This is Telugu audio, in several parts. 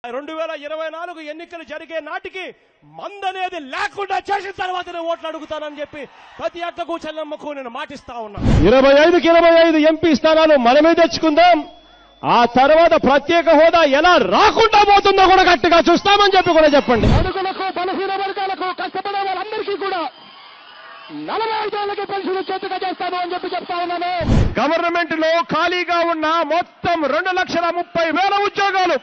2024 ఎన్నికలు జరిగే నాటికి మందనేది లేకుండా చేసిన తర్వాతనే ఓట్లు అడుగుతానని చెప్పి ప్రతి అక్కకు చెల్లమ్మకు నేను మాటిస్తా ఉన్నా. 25కి 25 ఎంపీ స్థానాలు మనమే తెచ్చుకుందాం. ఆ తర్వాత ప్రత్యేక హోదా ఎలా రాకుండా పోతుందో కూడా గట్టిగా చూస్తామని చెప్పి కూడా చెప్పండి. అడుగులకు బలహీన వర్గాలకు కష్టపడే వాళ్ళందరికీ కూడా 45 ఏళ్లకి పెన్షన్ చేతుగా చేస్తాను అని చెప్పి చెప్తా ఉన్నాను. గవర్నమెంట్ లో ఖాళీగా ఉన్న మొత్తం 2,30,000 ఉద్యోగాలు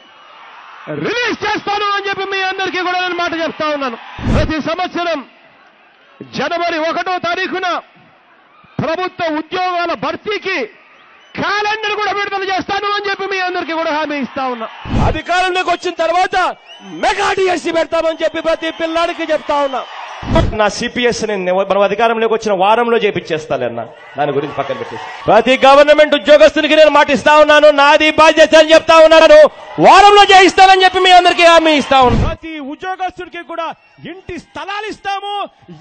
రిలీజ్ చేస్తాను అని చెప్పి మీ అందరికీ కూడా నేను మాట చెప్తా ఉన్నాను. ప్రతి సంవత్సరం జనవరి 1వ తారీఖున ప్రభుత్వ ఉద్యోగాల భర్తీకి క్యాలెండర్ కూడా విడుదల చేస్తాను అని చెప్పి మీ అందరికీ కూడా హామీ ఇస్తా ఉన్నా. అధికారంలోకి వచ్చిన తర్వాత మెగా డిఎస్సీ పెడతామని చెప్పి ప్రతి పిల్లాడికి చెప్తా ఉన్నా. నా సిపిఎస్ మనం అధికారంలోకి వచ్చిన వారంలో చేపించేస్తానన్నా, దాని గురించి పక్కన పెట్టేసి ప్రతి గవర్నమెంట్ ఉద్యోగస్తునికి నేను మాటిస్తా ఉన్నాను. నాది బాధ్యత అని చెప్తా ఉన్నాను. వారంలో చేయిస్తానని చెప్పి మీ అందరికీ హామీ ఇస్తా ఉన్నాను. ప్రతి ఉద్యోగస్తుడికి కూడా ఇంటి స్థలాలు ఇస్తాము,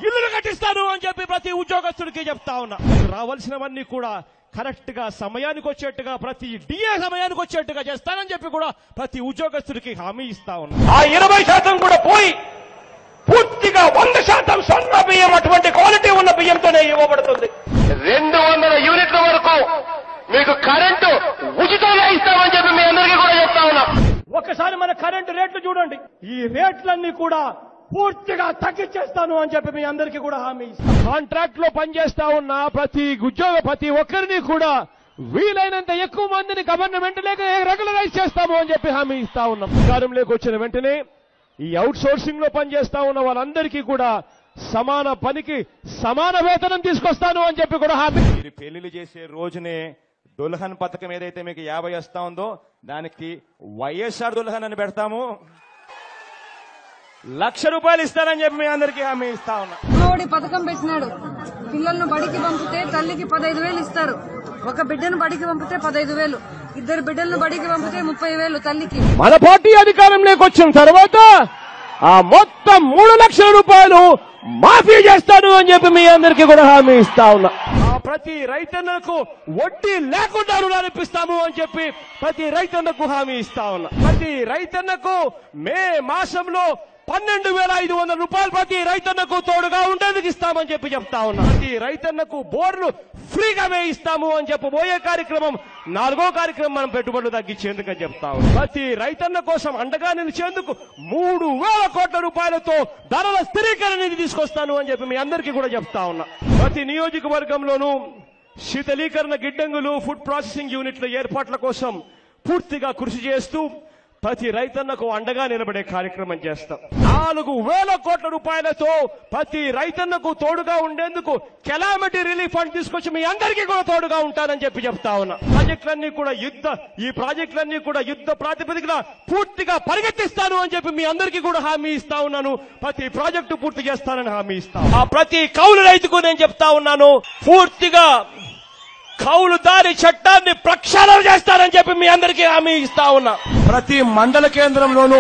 ఇల్లులు కట్టిస్తాను అని చెప్పి ప్రతి ఉద్యోగస్తుడికి చెప్తా ఉన్నా. రావాల్సినవన్నీ కూడా కరెక్ట్ గా సమయానికి వచ్చేట్టుగా, ప్రతి డిఏ సమయానికి వచ్చేట్టుగా చేస్తానని చెప్పి కూడా ప్రతి ఉద్యోగస్తుడికి హామీ ఇస్తా ఉన్నా. ఆ 20% కూడా పోయి పూర్తిగా 100% సన్న బియ్యం, అటువంటి క్వాలిటీ ఉన్న బియ్యంతోనే ఇవ్వబడుతుంది. 200 యూనిట్ల వరకు మీకు కరెంటు ఉచితంగా ఇస్తామని చెప్పి మీ అందరికీ కూడా చెప్తా ఉన్నా. ఒకసారి మన కరెంటు రేట్లు చూడండి. ఈ రేట్లన్నీ కూడా పూర్తిగా తగ్గించేస్తాను అని చెప్పి మీ అందరికీ కూడా హామీ ఇస్తాను. కాంట్రాక్ట్ లో పనిచేస్తా ఉన్న ప్రతి ఒక్కరిని కూడా వీలైనంత ఎక్కువ మందిని గవర్నమెంట్ లేక రెగ్యులరైజ్ చేస్తాము అని చెప్పి హామీ ఇస్తా ఉన్నాం. అధికారంలోకి వచ్చిన వెంటనే ఈ అవుట్ సోర్సింగ్ లో పనిచేస్తా ఉన్న వాళ్ళందరికీ కూడా సమాన పనికి సమాన వేతనం తీసుకొస్తాను అని చెప్పి కూడా హామీ. మీరు పెళ్లిళ్ళు చేసే రోజునే దుల్హన్ పథకం ఏదైతే మీకు 50 వస్తా ఉందో దానికి వైఎస్ఆర్ దుల్హన్ అని పెడతాము. ₹1,00,000 ఇస్తానని చెప్పి మీ అందరికీ హామీ ఇస్తా ఉన్నా. పథకం పెట్టినాడు. పిల్లలను బడికి పంపితే తల్లికి 15,000 ఇస్తారు. ఒక బిడ్డను బడికి పంపితే 15,000, 2 బిడ్డలను బడికి పంపితే 30,000 తల్లికి. మన పార్టీ అధికారంలోకి వచ్చిన తర్వాత ఆ మొత్తం ₹3,00,000 మాఫీ చేస్తాను అని చెప్పి మీ అందరికీ కూడా హామీ ఇస్తా ఉన్నా. ప్రతి రైతన్నకు వడ్డీ లేకుండా రుణాలు ఇప్పిస్తాము అని చెప్పి ప్రతి రైతన్నకు హామీ ఇస్తా ఉన్నా. ప్రతి రైతన్నకు మే మాసంలో ₹12,500 ప్రతి రైతన్నకు తోడుగా ఉండేందుకు ఇస్తామని చెప్పి చెప్తా ఉన్నా. ప్రతి రైతన్నకు బోర్లు ఫ్రీగా వేయిస్తాము అని చెప్పబోయే కార్యక్రమం 4వ కార్యక్రమం మనం పెట్టుబడులు తగ్గించేందుకు అని చెప్తా ఉన్నాం. ప్రతి రైతన్న కోసం అండగా నిలిచేందుకు ₹3,000 కోట్ల ధరల స్థిరీకరణ నిధి తీసుకొస్తాను అని చెప్పి మీ అందరికీ కూడా చెప్తా ఉన్నా. ప్రతి నియోజకవర్గంలోనూ శీతలీకరణ గిడ్డంగులు, ఫుడ్ ప్రాసెసింగ్ యూనిట్ల ఏర్పాట్ల కోసం పూర్తిగా కృషి చేస్తూ ప్రతి రైతన్నకు అండగా నిలబడే కార్యక్రమం చేస్తాం. ₹4,000 కోట్ల ప్రతి రైతన్నకు తోడుగా ఉండేందుకు కెలామిటీ రిలీఫ్ ఫండ్ తీసుకొచ్చి మీ అందరికీ కూడా తోడుగా ఉంటానని చెప్పి చెప్తా ఉన్నా. ఈ ప్రాజెక్టులన్నీ కూడా యుద్ధ ప్రాతిపదికన పూర్తిగా పరిగెత్తిస్తాను అని చెప్పి మీ అందరికీ కూడా హామీ ఇస్తా ఉన్నాను. ప్రతి ప్రాజెక్టు పూర్తి చేస్తానని హామీ ఇస్తాను. ఆ ప్రతి కౌలు రైతుకు నేను చెప్తా ఉన్నాను, పూర్తిగా కౌలుదారి చట్టాన్ని ప్రక్షాళన చేస్తారని చెప్పి మీ అందరికీ హామీ ఇస్తా ఉన్నా. ప్రతి మండల కేంద్రంలోనూ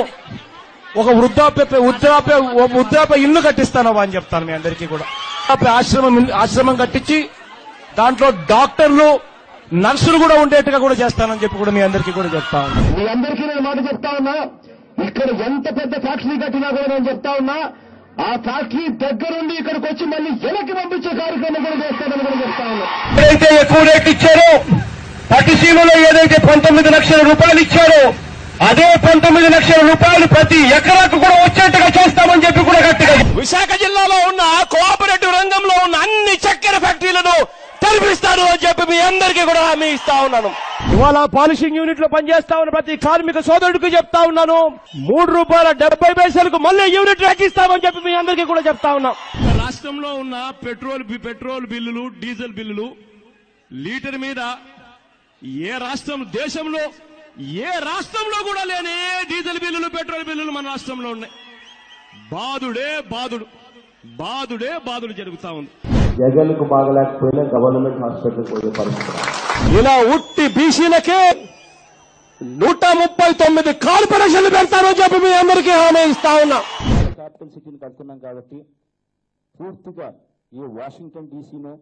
ఒక వృద్ధాప్య ఇల్లు కట్టిస్తాను అని చెప్తాను మీ అందరికీ కూడా. ఆశ్రమం కట్టించి దాంట్లో డాక్టర్లు, నర్సులు కూడా ఉండేట్టుగా కూడా చేస్తానని చెప్పి కూడా మీ అందరికీ కూడా చెప్తా ఉన్నా. మీ అందరికీ నేను మాట చెప్తా ఉన్నా, ఇక్కడ ఎంత పెద్ద ఫ్యాక్టరీ కట్టినా కూడా నేను చెప్తా ఉన్నా, ఆ ఫ్యాక్టరీ దగ్గరుండి ఇక్కడికి వచ్చి మళ్ళీ వెనక్కి పంపించే కార్యక్రమం కూడా చేస్తామని కూడా చెప్తా ఉన్నా. ఏదైతే ఎక్కువ రేట్లు ఇచ్చారో, పట్టిసీమలో ఏదైతే ₹19 లక్షలు ఇచ్చారో అదే ₹19 లక్షల ప్రతి ఎకరాకు కూడా వచ్చేట్టుగా చేస్తామని చెప్పి కూడా గట్టిగా. విశాఖ జిల్లాలో ఉన్న కోఆపరేటివ్ రంగంలో ఉన్న అన్ని చక్కెర ఫ్యాక్టరీలను తెరిపిస్తాను అని చెప్పి మీ అందరికీ కూడా హామీ ఇస్తా ఉన్నాను. ఇవాళ పాలిషింగ్ యూనిట్ లో పనిచేస్తా ఉన్న ప్రతి కార్మిక సోదరుడికి చెప్తా ఉన్నాను, ₹3.70 మళ్ళీ యూనిట్ తగ్గిస్తామని చెప్పి మీ అందరికీ కూడా చెప్తా ఉన్నాం. రాష్ట్రంలో ఉన్న పెట్రోల్ బిల్లులు, డీజిల్ బిల్లులు లీటర్ మీద ఏ రాష్ట్రంలో కూడా లేని డీజిల్ బిల్లులు, పెట్రోల్ బిల్లులు మన రాష్ట్రంలో ఉన్నాయి. బాదుడు జరుగుతా ఉంది. జగన్కు బాగలేకపోయినా గవర్నమెంట్ హాస్పిటల్ పోయే పరిస్థితి. ఇలా ఉట్టి బీసీలకే 139 కార్పొరేషన్లు పెడతారని చెప్పి మీ అందరికీ హామీ ఇస్తా ఉన్నా. క్యాపిటల్ సిటీని కడుతున్నాం కాబట్టి పూర్తిగా ఈ వాషింగ్టన్ డీసీనో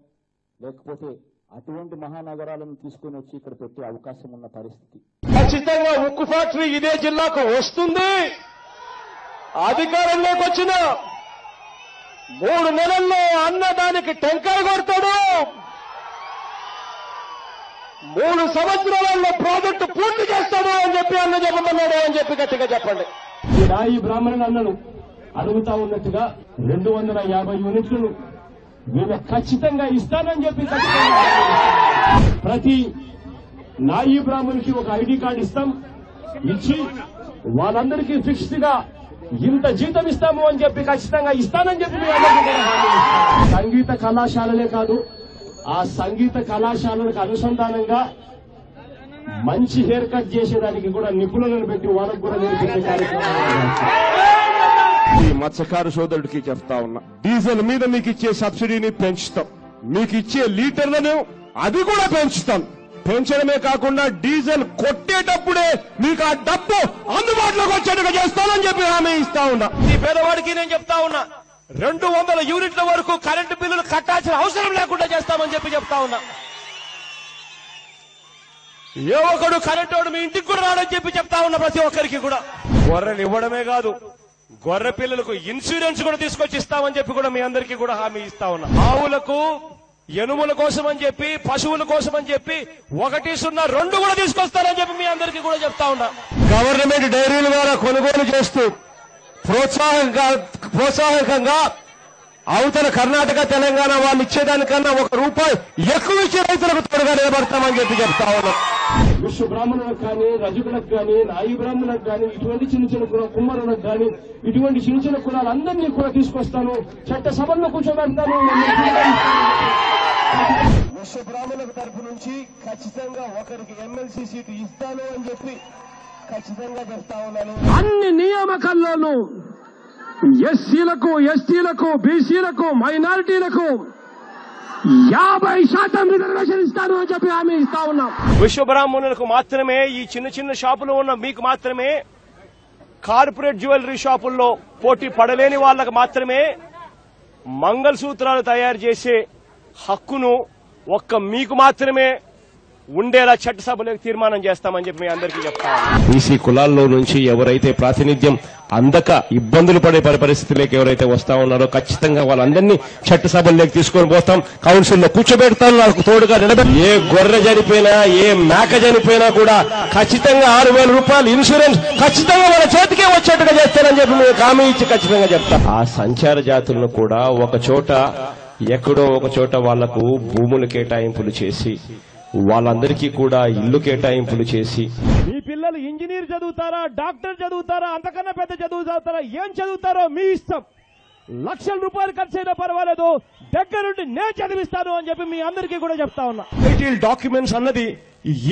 లేకపోతే అటువంటి మహానగరాలను తీసుకొని వచ్చి ఇక్కడ పెట్టే అవకాశం ఉన్న పరిస్థితి. ఖచ్చితంగా ఉక్కు ఫ్యాక్టరీ ఇదే జిల్లాకు వస్తుంది. అధికారంలోకి వచ్చిన 3 నెలల్లో అన్నదానికి టెంకాయ కొడతాడు. 3 సంవత్సరాలలో ప్రాజెక్టు పూర్తి చేస్తాడు అని చెప్పి అన్న చెప్పమన్నాడు అని చెప్పి గట్టిగా చెప్పండి. ఈ రాయి బ్రాహ్మణుడు అన్నను అడుగుతా ఉన్నట్టుగా 250 యూనిట్లను వీళ్ళు ఖచ్చితంగా ఇస్తానని చెప్పి ప్రతి నాయి బ్రాహ్మణునికి ఒక ఐడి కార్డు ఇస్తాం. ఇచ్చి వాళ్ళందరికీ ఫిక్స్డ్ గా ఇంత జీతం ఇస్తాము అని చెప్పి ఖచ్చితంగా ఇస్తానని చెప్పి సంగీత కళాశాలలే కాదు, ఆ సంగీత కళాశాలలకు అనుసంధానంగా మంచి హెయిర్ కట్ చేసేదానికి కూడా నిపుణులను పెట్టి వాళ్ళకు కూడా నేర్పించే కార్యక్రమం. ఈ మత్స్యకారు సోదరుడికి చెప్తా ఉన్నా, డీజిల్ మీద మీకు ఇచ్చే సబ్సిడీని పెంచుతాం, మీకు ఇచ్చే లీటర్లను అది కూడా పెంచుతాం. పెంచడమే కాకుండా డీజిల్ కొట్టేటప్పుడే మీకు ఆ డబ్బు అందుబాటులోకి వచ్చేట్టుగా చేస్తానని చెప్పి హామీ ఇస్తా ఉన్నా. ఈ పేదవాడికి నేను చెప్తా ఉన్నా, 200 యూనిట్ల వరకు కరెంటు బిల్లులు కట్టాల్సిన అవసరం లేకుండా చేస్తామని చెప్పి చెప్తా ఉన్నా. ఏ ఒక్కడు కరెంటు మీ ఇంటికి కూడా రాడని చెప్పి చెప్తా ఉన్నా. ప్రతి ఒక్కరికి కూడా గొర్రెలు ఇవ్వడమే కాదు, గొర్రె పిల్లలకు ఇన్సూరెన్స్ కూడా తీసుకొచ్చి ఇస్తామని చెప్పి కూడా మీ అందరికీ కూడా హామీ ఇస్తా ఉన్నా. ఆవులకు ఎనుముల కోసం అని చెప్పి, పశువుల కోసం అని చెప్పి 102 కూడా తీసుకొస్తారని చెప్పి మీ అందరికీ కూడా చెప్తా ఉన్నా. గవర్నమెంట్ డైరీల ద్వారా కొనుగోలు చేస్తూ ప్రోత్సాహకంగా అవతల కర్ణాటక తెలంగాణ వాళ్ళు ఇచ్చేదానికన్నా ₹1 ఎక్కువ ఇచ్చే రైతులకు తోడుగా నిలబడతామని చెప్పి చెప్తా ఉన్నాం. విశ్వ బ్రాహ్మణులకు కానీ, రజకులకు కానీ, నాయి బ్రాహ్మణులకు కానీ, ఇటువంటి చిన్న చిన్న కుమ్మరులకు కానీ, ఇటువంటి చిన్న చిన్న కులాలందరినీ కూడా తీసుకొస్తాను, చట్ట సభల్లో కూర్చోబెడతాను. విశ్వ బ్రాహ్మణుల తరఫు నుంచి ఖచ్చితంగా ఒకరికి ఎమ్మెల్సీ సీటు ఇస్తాను అని చెప్పి ఖచ్చితంగా చెప్తా ఉన్నాను. అన్ని నియామకాల్లోనూ ఎస్సీలకు, ఎస్టీలకు, బీసీలకు, మైనారిటీలకు 50% రిజర్వేషన్ ఇస్తాను అని చెప్పి హామీ ఇస్తా ఉన్నాం. విశ్వబ్రాహ్మణులకు మాత్రమే, ఈ చిన్న చిన్న షాపులో ఉన్న మీకు మాత్రమే, కార్పొరేట్ జ్యువెలరీ షాపుల్లో పోటీ పడలేని వాళ్ళకు మాత్రమే మంగళసూత్రాలు తయారు చేసే హక్కును ఒక్క మీకు మాత్రమే ఉండేలా చట్టసభలోకి తీర్మానం చేస్తామని చెప్పి మీ అందరికీ చెప్తాను. బీసీ కులాల్లో నుంచి ఎవరైతే ప్రాతినిధ్యం అందక ఇబ్బందులు పడే పరిస్థితులకు ఎవరైతే వస్తా ఉన్నారో ఖచ్చితంగా వాళ్ళందరినీ చట్టసభల్లోకి తీసుకొని పోతాం, కౌన్సిల్లో కూర్చోబెడతాను. నాకు తోడుగా నిలబెట్టి ఏ గొర్రె చనిపోయినా, ఏ మేక చనిపోయినా కూడా ఖచ్చితంగా ₹6,000 ఇన్సూరెన్స్ ఖచ్చితంగా వాళ్ళ చేతికే వచ్చేట్టుగా చేస్తానని చెప్పి మీకు హామీ ఇచ్చి ఖచ్చితంగా చెప్తా. ఆ సంచార జాతులను కూడా ఒక చోట, ఎక్కడో ఒక చోట వాళ్లకు భూములు కేటాయింపులు చేసి, వాళ్ళందరికీ కూడా ఇల్లు కేటాయింపులు చేసి, మీ పిల్లలు ఇంజనీర్ చదువుతారా, డాక్టర్ చదువుతారా, అంతకన్నా పెద్ద చదువు చదువుతారా, ఏం చదువుతారో మీ ఇష్టం, ₹1,00,000 ఖర్చు అయినా పర్వాలేదు, దగ్గరుండి నేను చదివిస్తాను అని చెప్పి మీ అందరికీ కూడా చెప్తా ఉన్నా. టైటిల్ డాక్యుమెంట్స్ అన్నది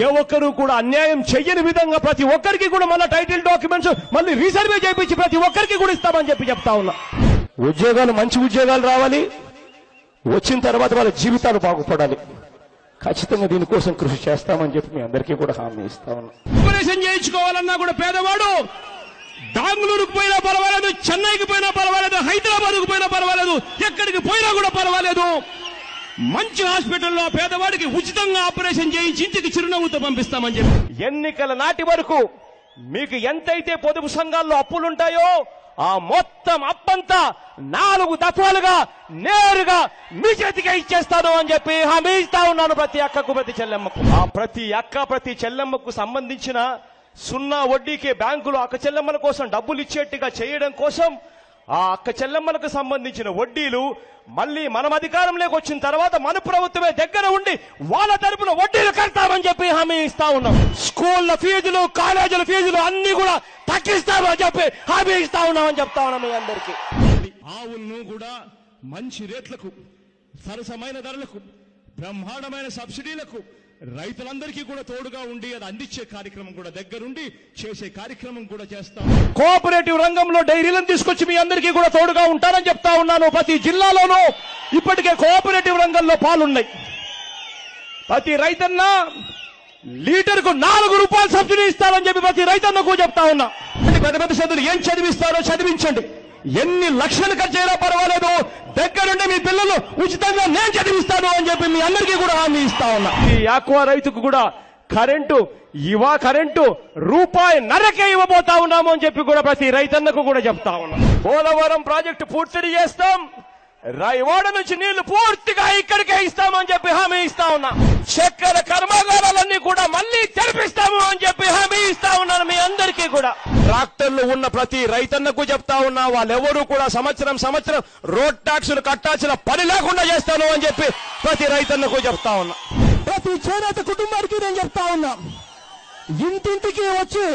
ఏ ఒక్కరు కూడా అన్యాయం చెయ్యని విధంగా ప్రతి ఒక్కరికి కూడా మళ్ళీ టైటిల్ డాక్యుమెంట్స్ మళ్ళీ రీసర్వే చేయించి ప్రతి ఒక్కరికి కూడా ఇస్తామని చెప్పి చెప్తా ఉన్నా. ఉద్యోగాలు, మంచి ఉద్యోగాలు రావాలి, వచ్చిన తర్వాత వాళ్ళ జీవితాలు బాగుపడాలి. ఖచ్చితంగా దీనికోసం కృషి చేస్తామని చెప్పి మీ అందరికీ కూడా హామీ ఇస్తా ఉన్నాం. ఆపరేషన్ చేయించుకోవాలన్నా కూడా పేదవాడు బెంగళూరుకు పోయినా పర్వాలేదు, చెన్నైకి పోయినా పర్వాలేదు, హైదరాబాద్కు పోయినా పర్వాలేదు, ఎక్కడికి పోయినా కూడా పర్వాలేదు, మంచి హాస్పిటల్లో పేదవాడికి ఉచితంగా ఆపరేషన్ చేయించి ఇంటికి చిరునవ్వుతో పంపిస్తామని చెప్పి. ఎన్నికల నాటి వరకు మీకు ఎంతైతే పొదుపు సంఘాల్లో అప్పులుంటాయో ఆ మొత్తం అప్పంతా 4 దఫాలుగా నేరుగా మీ చేతికి ఇచ్చేస్తాను అని చెప్పి హామీ ఇస్తా ఉన్నాను. ప్రతి అక్కకు, ప్రతి చెల్లెమ్మకు, ఆ ప్రతి అక్క, ప్రతి చెల్లెమ్మకు సంబంధించిన 0 వడ్డీకి బ్యాంకులు అక్క చెల్లెమ్మల కోసం డబ్బులు ఇచ్చేట్టుగా చేయడం కోసం ఆ అక్క చెల్లెమ్మలకు సంబంధించిన వడ్డీలు మళ్ళీ మనం అధికారంలోకి వచ్చిన తర్వాత మన ప్రభుత్వమే దగ్గర ఉండి వాళ్ళ తరపున వడ్డీలు కడతామని చెప్పి హామీ ఇస్తా ఉన్నాం. స్కూళ్ల ఫీజులు, కాలేజీల ఫీజులు అన్ని కూడా తగ్గిస్తామని చెప్పి హామీ ఇస్తా ఉన్నామని చెప్తా ఉన్నాం మీ అందరికీ. ఆవులను కూడా మంచి రేట్లకు, సరసమైన ధరలకు, బ్రహ్మాండమైన సబ్సిడీలకు రైతులందరికీ కూడా తోడుగా ఉండి అది అందించే కార్యక్రమం కూడా దగ్గరుండి చేసే కార్యక్రమం కూడా చేస్తాం. కోఆపరేటివ్ రంగంలో డైరీలను తీసుకొచ్చి మీ అందరికీ కూడా తోడుగా ఉంటారని చెప్తా ఉన్నాను. ప్రతి జిల్లాలోనూ ఇప్పటికే కోఆపరేటివ్ రంగంలో పాలున్నాయి. ప్రతి రైతన్న లీటర్కు ₹4 సబ్సిడీ ఇస్తారని చెప్పి ప్రతి రైతన్నకు చెప్తా ఉన్నా. పెద్ద పెద్ద చదువులు ఏం చదివిస్తారో చదివించండి, ఎన్ని లక్షలు ఖర్చైనా పర్వాలేదు, దగ్గరుండి మీ పిల్లలు ఉచితంగా నేను చదివిస్తాను అని చెప్పి మీ అందరికీ కూడా హామీ ఇస్తా ఉన్నా. ఈ ఆక్వా రైతుకు కూడా కరెంటు ₹1.5 ఇవ్వబోతా ఉన్నాము అని చెప్పి కూడా ప్రతి రైతన్నకు కూడా చెప్తా ఉన్నాం. పోలవరం ప్రాజెక్టు పూర్తి చేస్తాం, రాయవాడ నుంచి నీళ్లు పూర్తిగా ఇక్కడికే ఇస్తామని చెప్పి హామీ ఇస్తా ఉన్నా. చక్కెర కర్మాగారాలన్నీ కూడా మళ్ళీ తెరిపిస్తాము అని చెప్పి హామీ ఇస్తా ఉన్నాను మీ అందరికీ కూడా. ట్రాక్టర్లు ఉన్న ప్రతి రైతన్నకు చెప్తా ఉన్నా, వాళ్ళెవరూ కూడా సంవత్సరం రోడ్ ట్యాక్సులు కట్టాల్సిన పని లేకుండా చేస్తాను అని చెప్పి ప్రతి రైతన్నకు చెప్తా ఉన్నా. ప్రతి చేనేత కుటుంబానికి నేను చెప్తా ఉన్నా, ఇంటింటికి వచ్చి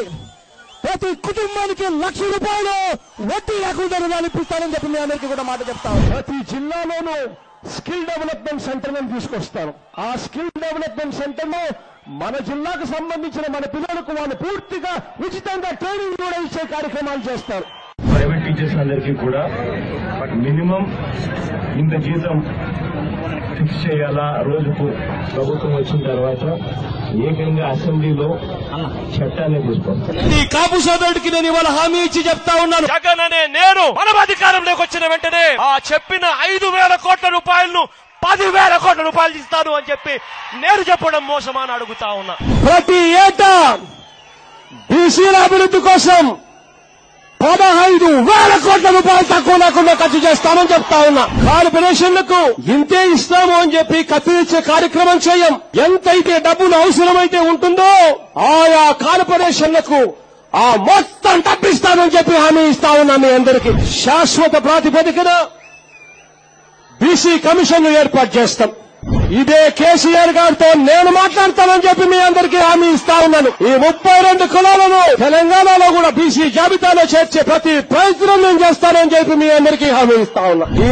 ప్రతి కుటుంబానికి ₹1,00,000 వడ్డీ లేకుండా రుణాలు ఇప్పిస్తానని చెప్పి మీ అందరికీ కూడా మాట చెప్తాను. ప్రతి జిల్లాలోనూ స్కిల్ డెవలప్మెంట్ సెంటర్ ని తీసుకొస్తాను. ఆ స్కిల్ డెవలప్మెంట్ సెంటర్ లో మన జిల్లాకు సంబంధించిన మన పిల్లలకు వాళ్ళు పూర్తిగా ఉచితంగా ట్రైనింగ్ కూడా ఇచ్చే కార్యక్రమాలు చేస్తారు. ప్రైవేట్ టీచర్స్ అందరికీ కూడా మినిమం ఇంత జీతం ఫిక్స్ చేయాలా రోజుకు ప్రభుత్వం వచ్చిన తర్వాత ఏకంగా అసెంబ్లీలో చట్టాన్ని తీసుకొస్తాం. ఈ కాపు సోదరుడికి నేను ఇవాళ హామీ ఇచ్చి చెప్తా ఉన్నాను, జగన్ అనే నేను మనం అధికారంలోకి వచ్చిన వెంటనే ఆ చెప్పిన 5,000 కోట్ల రూపాయలను 10,000 కోట్ల రూపాయలు ఇస్తాను అని చెప్పి నేను చెప్పడం మోసమా అని అడుగుతా ఉన్నా. ప్రతి ఏటా బీసీల అభివృద్ధి కోసం 15,000 కోట్ల రూపాయలు తక్కువ లేకుండా ఖర్చు చేస్తామని చెప్తా ఉన్నా. కార్పొరేషన్లకు ఇంతే ఇస్తాము అని చెప్పి కత్తిరించే కార్యక్రమం చేయం. ఎంతైతే డబ్బులు అవసరమైతే ఉంటుందో ఆయా కార్పొరేషన్లకు ఆ మొత్తం డబ్బిస్తామని చెప్పి హామీ ఇస్తా ఉన్నా. మీ అందరికీ శాశ్వత ప్రాతిపదికన బీసీ కమిషన్ ఏర్పాటు చేస్తాం. ఇదే కేసీఆర్ గారితో నేను మాట్లాడతానని చెప్పి మీ అందరికీ హామీ ఇస్తా ఉన్నాను. ఈ 32 కులాలను తెలంగాణలో కూడా బీసీ జాబితాలో చేర్చే ప్రతి ప్రయత్నం నేను చేస్తానని చెప్పి మీ అందరికీ హామీ ఇస్తా ఉన్నా. ఈ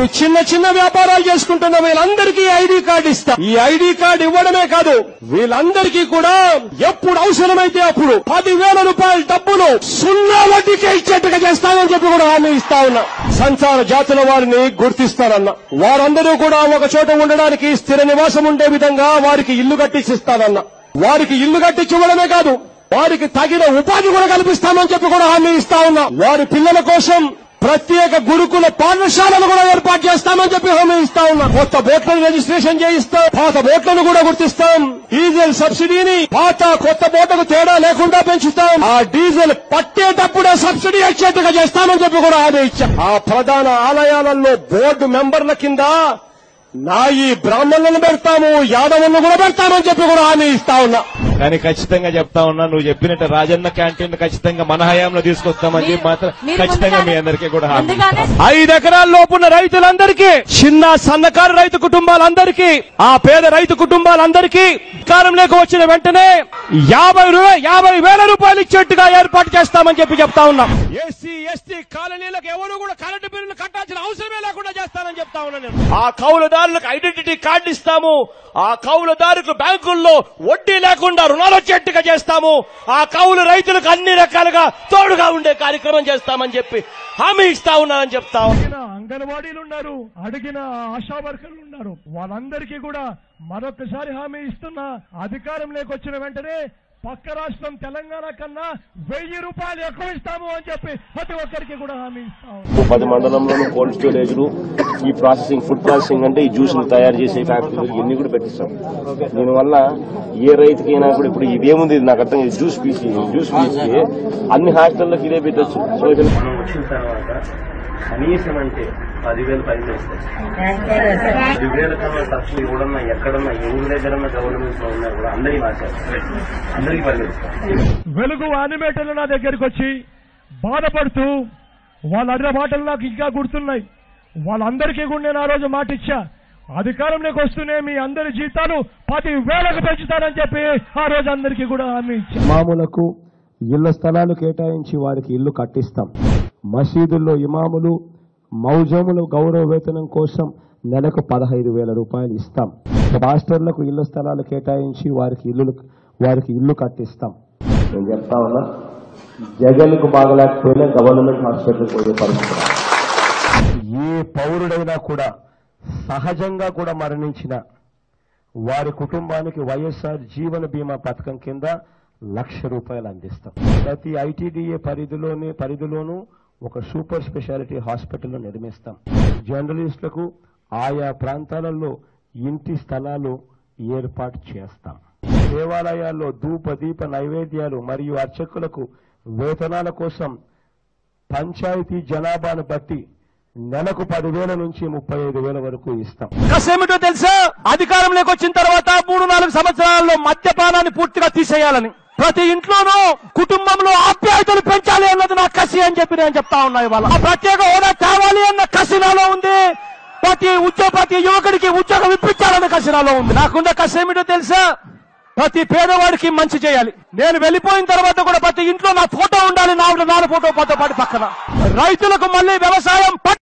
చిన్న వ్యాపారాలు చేసుకుంటున్న వీళ్ళందరికీ ఐడి కార్డు ఇస్తా. ఈ ఐడి కార్డు ఇవ్వడమే కాదు, వీళ్ళందరికీ కూడా ఎప్పుడు అవసరమైతే అప్పుడు 10,000 రూపాయల డబ్బులు 0 వడ్డీకే ఇచ్చేట్టుగా చేస్తానని చెప్పి కూడా హామీ ఇస్తా ఉన్నా. సంచార జాతుల వారిని గుర్తిస్తానన్నా. వారందరూ కూడా ఒక చోట ఉండడానికి స్థిర నివాసం ఉండే విధంగా వారికి ఇల్లు కట్టించిస్తానన్నా. వారికి ఇల్లు కట్టించివ్వడమే కాదు, వారికి తగిన ఉపాధి కూడా కల్పిస్తామని చెప్పి కూడా హామీ ఇస్తా ఉన్నా. వారి పిల్లల కోసం ప్రత్యేక గురుకుల పాఠశాలను కూడా ఏర్పాటు చేస్తామని చెప్పి హామీ ఇస్తా ఉన్నా. కొత్త బోట్లను రిజిస్ట్రేషన్ చేయిస్తాం, పాత బోట్లను కూడా గుర్తిస్తాం. డీజిల్ సబ్సిడీని పాత కొత్త బోట్లకు తేడా లేకుండా పెంచుతాం. ఆ డీజిల్ పట్టేటప్పుడే సబ్సిడీ వచ్చేట్టుగా చేస్తామని చెప్పి కూడా హామీ ఇచ్చాం. ఆ ప్రధాన ఆలయాలలో బోర్డు మెంబర్ల కింద నాయి బ్రాహ్మణులను పెడతాము, యాదవులను కూడా పెడతామని చెప్పి కూడా హామీ ఇస్తా ఉన్నా. కానీ ఖచ్చితంగా చెప్తా ఉన్నా, నువ్వు చెప్పినట్టు రాజన్న క్యాంటీన్ ఖచ్చితంగా మన హయాంలో తీసుకొస్తామని చెప్పి మాత్రం ఖచ్చితంగా మీ అందరికీ కూడా హామీ. 5 ఎకరాల లోపున్న రైతులందరికీ, చిన్న సన్నకారు రైతు కుటుంబాలందరికీ, ఆ పేద రైతు కుటుంబాలందరికీ అధికారంలోకి వచ్చిన వెంటనే 50,000 రూపాయలు ఇచ్చేట్టుగా ఏర్పాటు చేస్తామని చెప్పి చెప్తా ఉన్నాం. ఎస్సీ ఎస్టీ కాలనీలకు ఎవరు కూడా కరెంటు బిల్లులు కట్టాల్సిన అవసరమే లేకుండా చేస్తానని చెప్తా ఉన్నాను. ఆ కౌలుదారులకు ఐడెంటిటీ కార్డు ఇస్తాము. ఆ కౌలుదారులకు బ్యాంకుల్లో వడ్డీ లేకుండా రుణాలు వచ్చేట్టుగా చేస్తాము. ఆ కౌలు రైతులకు అన్ని రకాలుగా తోడుగా ఉండే కార్యక్రమం చేస్తామని చెప్పి హామీ ఇస్తా ఉన్నానని చెప్తా ఉన్నా. అంగన్వాడీలు ఉన్నారు, అడిగిన ఆశా వర్కర్లు ఉన్నారు, వాళ్ళందరికీ కూడా మరొకసారి హామీ ఇస్తున్నా, అధికారంలోకి వచ్చిన వెంటనే పక్క రాష్ట్రం తెలంగాణ కన్నా 1,000 రూపాయలు ఎక్కువ ఇస్తాము అని చెప్పి ప్రతి ఒక్కరికి కూడా హామీ ఇస్తాము. 10 మండలంలోనూ కోల్డ్ స్టోరేజ్లు, ఈ ప్రాసెసింగ్, ఫుడ్ ప్రాసెసింగ్ అంటే ఈ జ్యూసులు తయారు చేసే ఫ్యాక్టరీలు ఇవన్నీ కూడా పెట్టిస్తాం. దీనివల్ల ఏ రైతుకైనా కూడా ఇప్పుడు ఇదేముంది నాకు అర్థం, జ్యూస్ పీసి అన్ని హాస్టల్లోకి ఇదే పెట్టచ్చు. సో మనం వచ్చిన తర్వాత కనీసం అంటే 10,000 పైన ఇస్తాం. 10,000 కన్నా తక్కువ ఎవడన్నా ఎక్కడన్నా ఎవరి దగ్గరన్నా గవర్నమెంట్ లో ఉన్నా కూడా అందరికీ మార్చారు, అందరికీ పని ఇస్తాం. వెలుగు యానిమేటర్లు నా దగ్గరికి వచ్చి బాధపడుతూ వాళ్ళ అన్న మాటలు నాకు ఇంకా గుర్తున్నాయి. వాళ్ళందరికీ కూడా నేను ఆ రోజు మాట ఇచ్చా, అధికారంలోకి వస్తూనే మీ అందరి జీతాలు 10,000కు పెంచుతారని చెప్పి ఆ రోజు అందరికీ కూడా హామీ ఇచ్చా. ఇమాములకు ఇళ్ల స్థలాలు కేటాయించి వారికి ఇల్లు కట్టిస్తాం. మసీదుల్లో ఇమాములు, మౌజములు గౌరవ వేతనం కోసం నెలకు 15,000 రూపాయలు ఇస్తాం. పాస్టర్లకు ఇళ్ల స్థలాలు కేటాయించి వారికి ఇల్లు కట్టిస్తాం. నేను చెప్తా ఉన్నా, జగన్కు బాగలేకపోయినా గవర్నమెంట్ హాస్పిటల్కి పోయే పరిస్థితి. ఏ పౌరుడైనా కూడా సహజంగా కూడా మరణించిన వారి కుటుంబానికి వైఎస్ఆర్ జీవన బీమా పథకం కింద ₹1,00,000 అందిస్తాం. ప్రతి ఐటీడీఏ పరిధిలోనూ ఒక సూపర్ స్పెషాలిటీ హాస్పిటల్ నిర్మిస్తాం. జర్నలిస్టులకు ఆయా ప్రాంతాలలో ఇంటి స్థలాలు ఏర్పాటు చేస్తాం. దేవాలయాల్లో ధూప దీప నైవేద్యాలు మరియు అర్చకులకు వేతనాల కోసం పంచాయతీ జనాభాను బట్టి నెలకు 10,000 నుంచి 35,000 వరకు ఇస్తాం. కసేమిటో తెలుసా? అధికారంలోకి వచ్చిన తర్వాత 3-4 సంవత్సరాల్లో మద్యపానాన్ని పూర్తిగా తీసేయాలని, ప్రతి ఇంట్లోనూ కుటుంబంలో ఆప్యాయతలు పెంచాలి అన్నది నా కసి అని చెప్పి నేను చెప్తా ఉన్నా. ఇవాళ ఆ ప్రత్యేక హోదా కావాలి అన్న కసి నాలో ఉంది. ప్రతి యువకుడికి ఉద్యోగం ఇప్పించాలన్న కసి నాలో ఉంది. నాకున్న కసేమిటో తెలుసా? ప్రతి పేదవాడికి మంచి చేయాలి. నేను వెళ్ళిపోయిన తర్వాత కూడా ప్రతి ఇంట్లో నా ఫోటో ఉండాలి, నా ఫోటో పాటు పక్కన. రైతులకు మళ్ళీ వ్యవసాయం